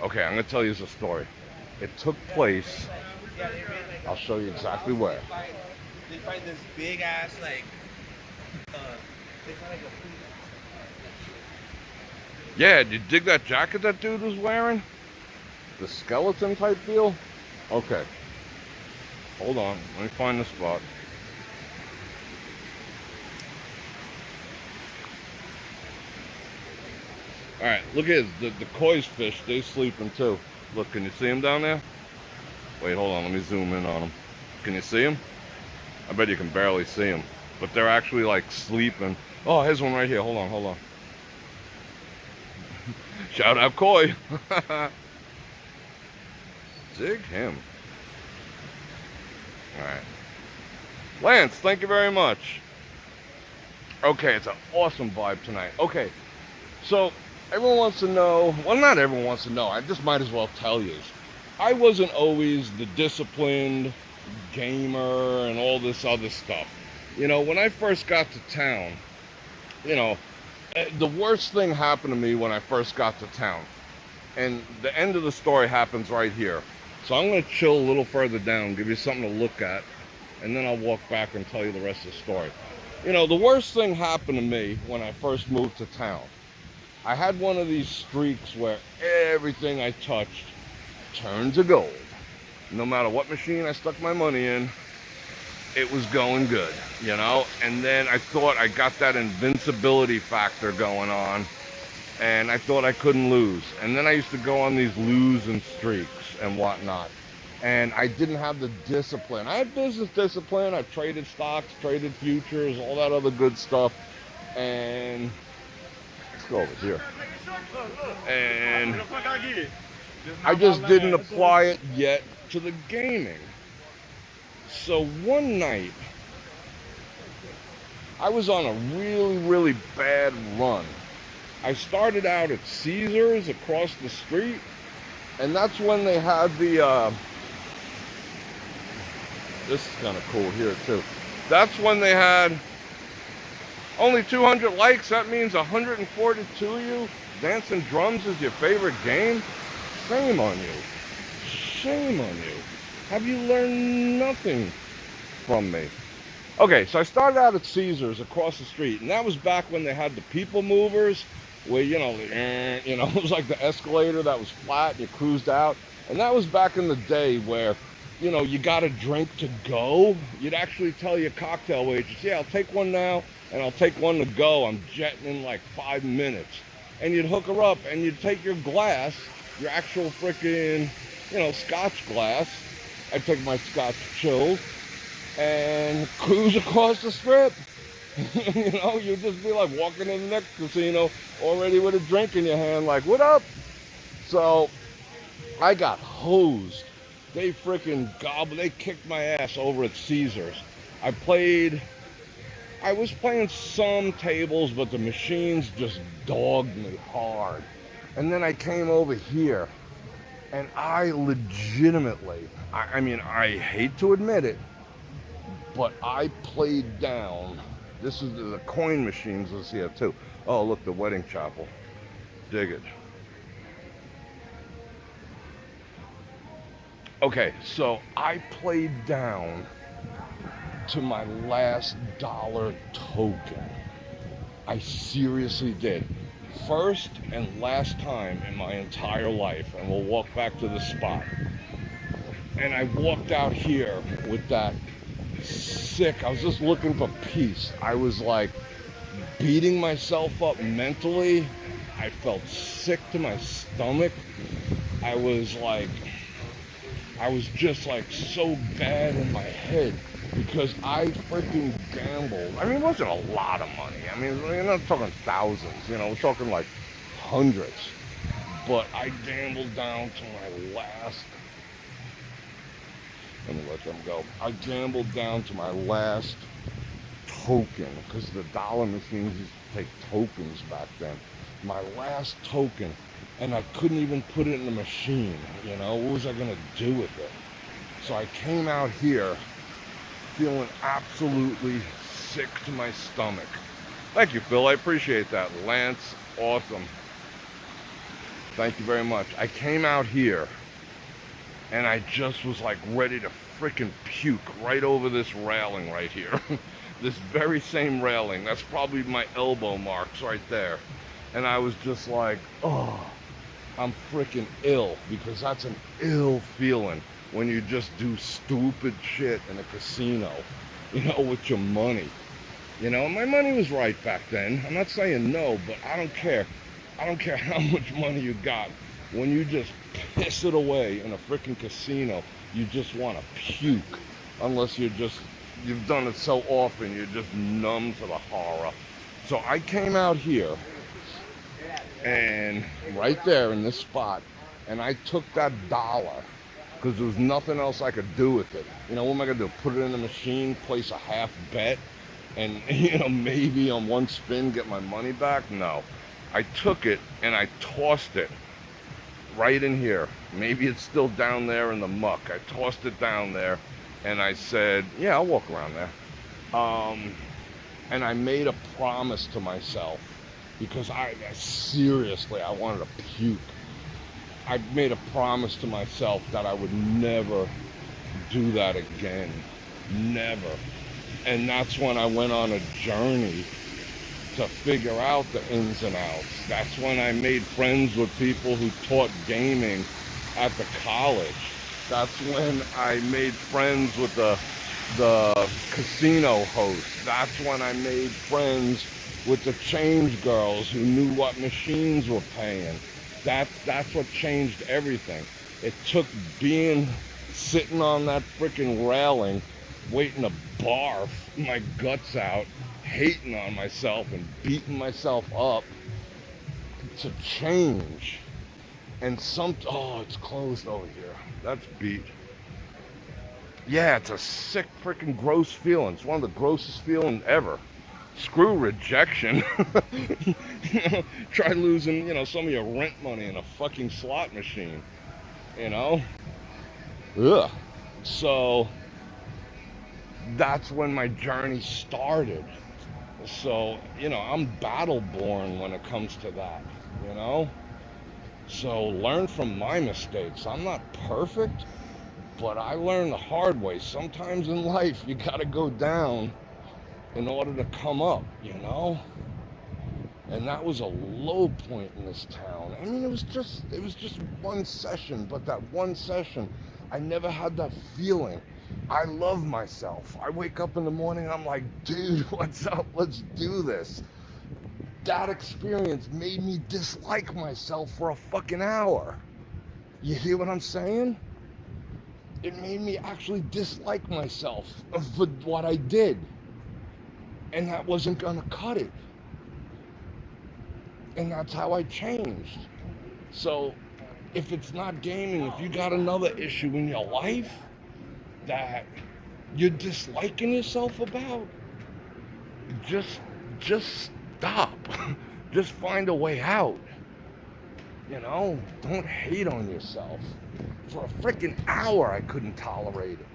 Okay, I'm gonna tell you the story. It took place. I'll show you exactly where. They find this big ass they find like a Yeah, did you dig that jacket that dude was wearing? The skeleton type deal? Okay, hold on. Let me find the spot. Alright, look at the koi's fish. They sleeping too. Look, can you see them down there? Wait, hold on. Let me zoom in on them. Can you see them? I bet you can barely see them. But they're actually like sleeping. Oh, here's one right here. Hold on, hold on. Shout out koi. Dig him. Alright. Lance, thank you very much. Okay, it's an awesome vibe tonight. Okay, so everyone wants to know, well, not everyone wants to know, I just might as well tell you. I wasn't always the disciplined gamer and all this other stuff. You know, when I first got to town, you know, the worst thing happened to me when I first got to town. And the end of the story happens right here. So I'm going to chill a little further down, give you something to look at, and then I'll walk back and tell you the rest of the story. You know, the worst thing happened to me when I first moved to town. I had one of these streaks where everything I touched turned to gold. No matter what machine I stuck my money in, it was going good, you know? And then I thought I got that invincibility factor going on, and I thought I couldn't lose. And then I used to go on these losing streaks and whatnot. And I didn't have the discipline. I had business discipline. I traded stocks, traded futures, all that other good stuff. And let's go over here. And I just didn't apply it yet to the gaming. So one night, I was on a really, really bad run. I started out at Caesars across the street, and that's when they had the, this is kind of cool here too. That's when they had only 200 likes. That means 142 of you dancing drums is your favorite game. Shame on you. Shame on you. Have you learned nothing from me? Okay, so I started out at Caesars across the street, and that was back when they had the people movers, where, it was like the escalator that was flat, and you cruised out. And that was back in the day where, you got a drink to go. You'd actually tell your cocktail waitress, yeah, I'll take one now, and I'll take one to go. I'm jetting in like 5 minutes. And you'd hook her up, and you'd take your glass, your actual freaking, scotch glass. I'd take my scotch chilled and cruise across the strip. You'd just be like walking in the next casino already with a drink in your hand, like, what up? So I got hosed. They freaking they kicked my ass over at Caesars. I was playing some tables, but the machines just dogged me hard. And then I came over here, and I legitimately, I hate to admit it, but I played down. This is the coin machines was here too. Oh, look, the wedding chapel. Dig it. Okay, so I played down to my last dollar token. I seriously did. First and last time in my entire life, and we'll walk back to the spot. And I walked out here with that sick, I was just looking for peace. I was like beating myself up mentally. I felt sick to my stomach. I was just like so bad in my head because I freaking gambled. I mean, it wasn't a lot of money. I mean, we're not talking thousands, we're talking like hundreds. But I gambled down to my last. Let me let them go. I gambled down to my last token because the dollar machines used to take tokens back then. My last token, and I couldn't even put it in the machine. What was I gonna do with it? So I came out here feeling absolutely sick to my stomach. Thank you, Phil. I appreciate that. Lance, awesome. Thank you very much. I came out here and I just was like ready to freaking puke right over this railing right here. This very same railing. That's probably my elbow marks right there. And I was just like, oh, I'm freaking ill, because that's an ill feeling when you just do stupid shit in a casino, with your money. My money was right back then. I'm not saying no, but I don't care. I don't care how much money you got. When you just piss it away in a freaking casino, you just want to puke. Unless you've done it so often, you're just numb to the horror. So I came out here, and right there in this spot, and I took that dollar, because there was nothing else I could do with it. What am I going to do? Put it in the machine, place a half bet, and, maybe on one spin get my money back? No. I took it and I tossed it right in here. Maybe it's still down there in the muck. I tossed it down there and I said, yeah, I'll walk around there. And I made a promise to myself, because seriously, I wanted to puke. I made a promise to myself that I would never do that again. Never. And that's when I went on a journey to figure out the ins and outs. That's when I made friends with people who taught gaming at the college. That's when I made friends with the casino hosts. That's when I made friends with the change girls who knew what machines were paying. That's what changed everything. It took sitting on that freaking railing, waiting to barf my guts out, hating on myself and beating myself up, to change. And it's closed over here. That's beat. Yeah, it's a sick freaking gross feeling. It's one of the grossest feelings ever. Screw rejection. Try losing, some of your rent money in a fucking slot machine. Ugh. So that's when my journey started. So, I'm battle born when it comes to that, So learn from my mistakes. I'm not perfect, but I learned the hard way. Sometimes in life, you gotta go down in order to come up, And that was a low point in this town. I mean, it was just one session, but that one session, I never had that feeling. I love myself. I wake up in the morning, I'm like, dude, what's up? Let's do this. That experience made me dislike myself for a fucking hour. You hear what I'm saying? It made me actually dislike myself for what I did. And that wasn't gonna cut it. And that's how I changed. So if it's not gaming, if you got another issue in your life that you're disliking yourself about, just stop. Just find a way out. Don't hate on yourself. For a freaking hour, I couldn't tolerate it.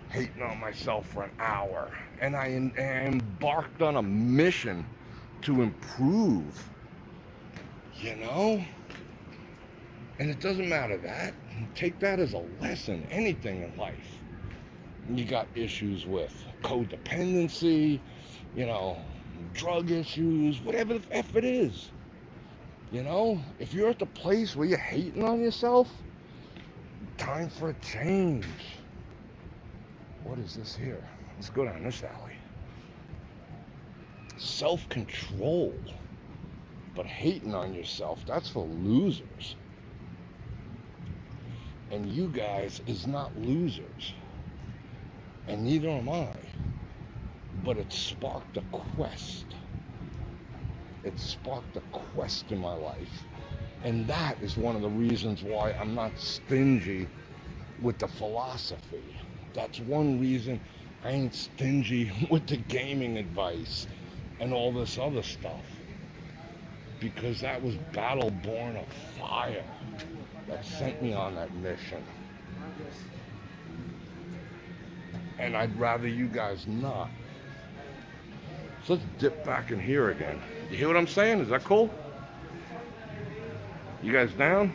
Hating on myself for an hour. And I embarked on a mission to improve. And it doesn't matter that. Take that as a lesson. Anything in life. You got issues with codependency, drug issues, whatever the F it is. If you're at the place where you're hating on yourself, time for a change. What is this here? Let's go down this alley. Self-control. But hating on yourself, that's for losers. And you guys is not losers. And neither am I. But it sparked a quest. It sparked a quest in my life. And that is one of the reasons why I'm not stingy with the philosophy. That's one reason I ain't stingy with the gaming advice and all this other stuff. Because that was battle born of fire that sent me on that mission. And I'd rather you guys not. So let's dip back in here again. You hear what I'm saying? Is that cool? You guys down?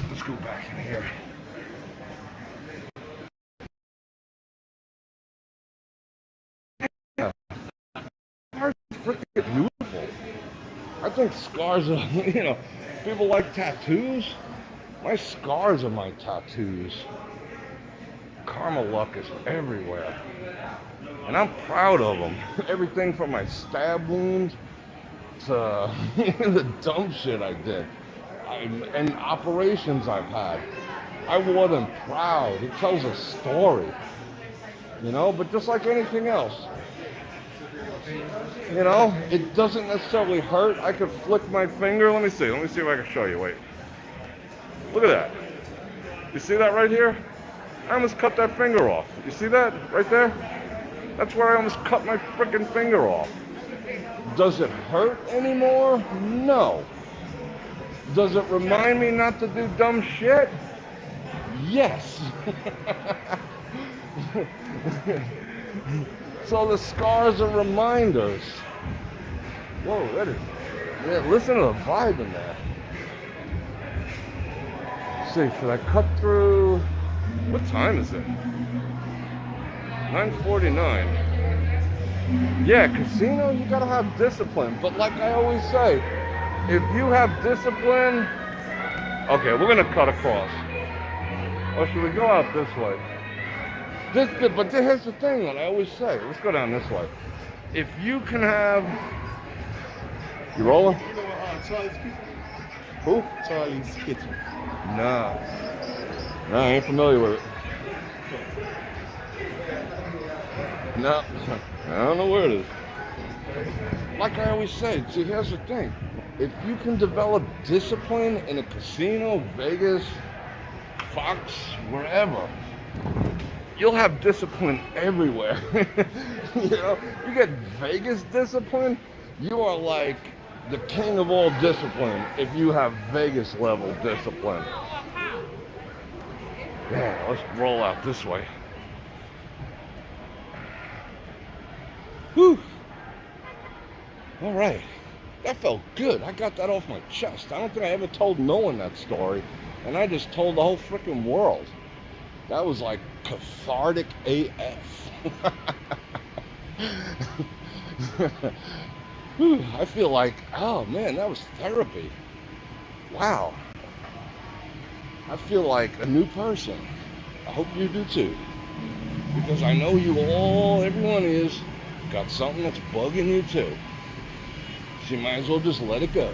Let's go back in here. Yeah, scars are freaking beautiful. I think scars are, people like tattoos. My scars are my tattoos. Karma luck is everywhere. And I'm proud of them. Everything from my stab wounds to the dumb shit I did. And operations I've had. I wore them proud. It tells a story. But just like anything else, it doesn't necessarily hurt. I could flick my finger. Let me see if I can show you. Wait. Look at that. You see that right here? I almost cut that finger off. You see that right there? That's where I almost cut my freaking finger off. Does it hurt anymore? No. Does it remind me not to do dumb shit? Yes. So the scars are reminders. Whoa, that is. Yeah, listen to the vibe in there. Let's see, should I cut through? What time is it? 9:49. Yeah, casino, you gotta have discipline. But like I always say, if you have discipline, okay, we're gonna cut across. Or should we go out this way? But here's the thing that I always say. Let's go down this way. If you can have, you rolling? You know what Charlie's Kitchen? Who? Charlie's Kitchen. Nah, I ain't familiar with it. No, I don't know where it is. Like I always say, see, here's the thing. If you can develop discipline in a casino, Vegas, Fox, wherever, you'll have discipline everywhere. You get Vegas discipline, you are like the king of all discipline if you have Vegas level discipline. Yeah, let's roll out this way. Whew. All right. That felt good. I got that off my chest. I don't think I ever told no one that story. And I just told the whole freaking world. That was like cathartic AF. Whew. I feel like, oh man, that was therapy. Wow. I feel like a new person. I hope you do too. Because I know you all, everyone is, got something that's bugging you too. So you might as well just let it go.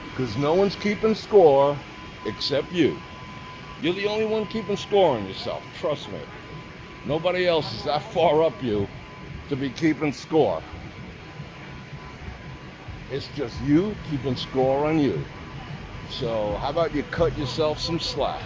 Because no one's keeping score except you. You're the only one keeping score on yourself, trust me. Nobody else is that far up you to be keeping score. It's just you keeping score on you. So how about you cut yourself some slack?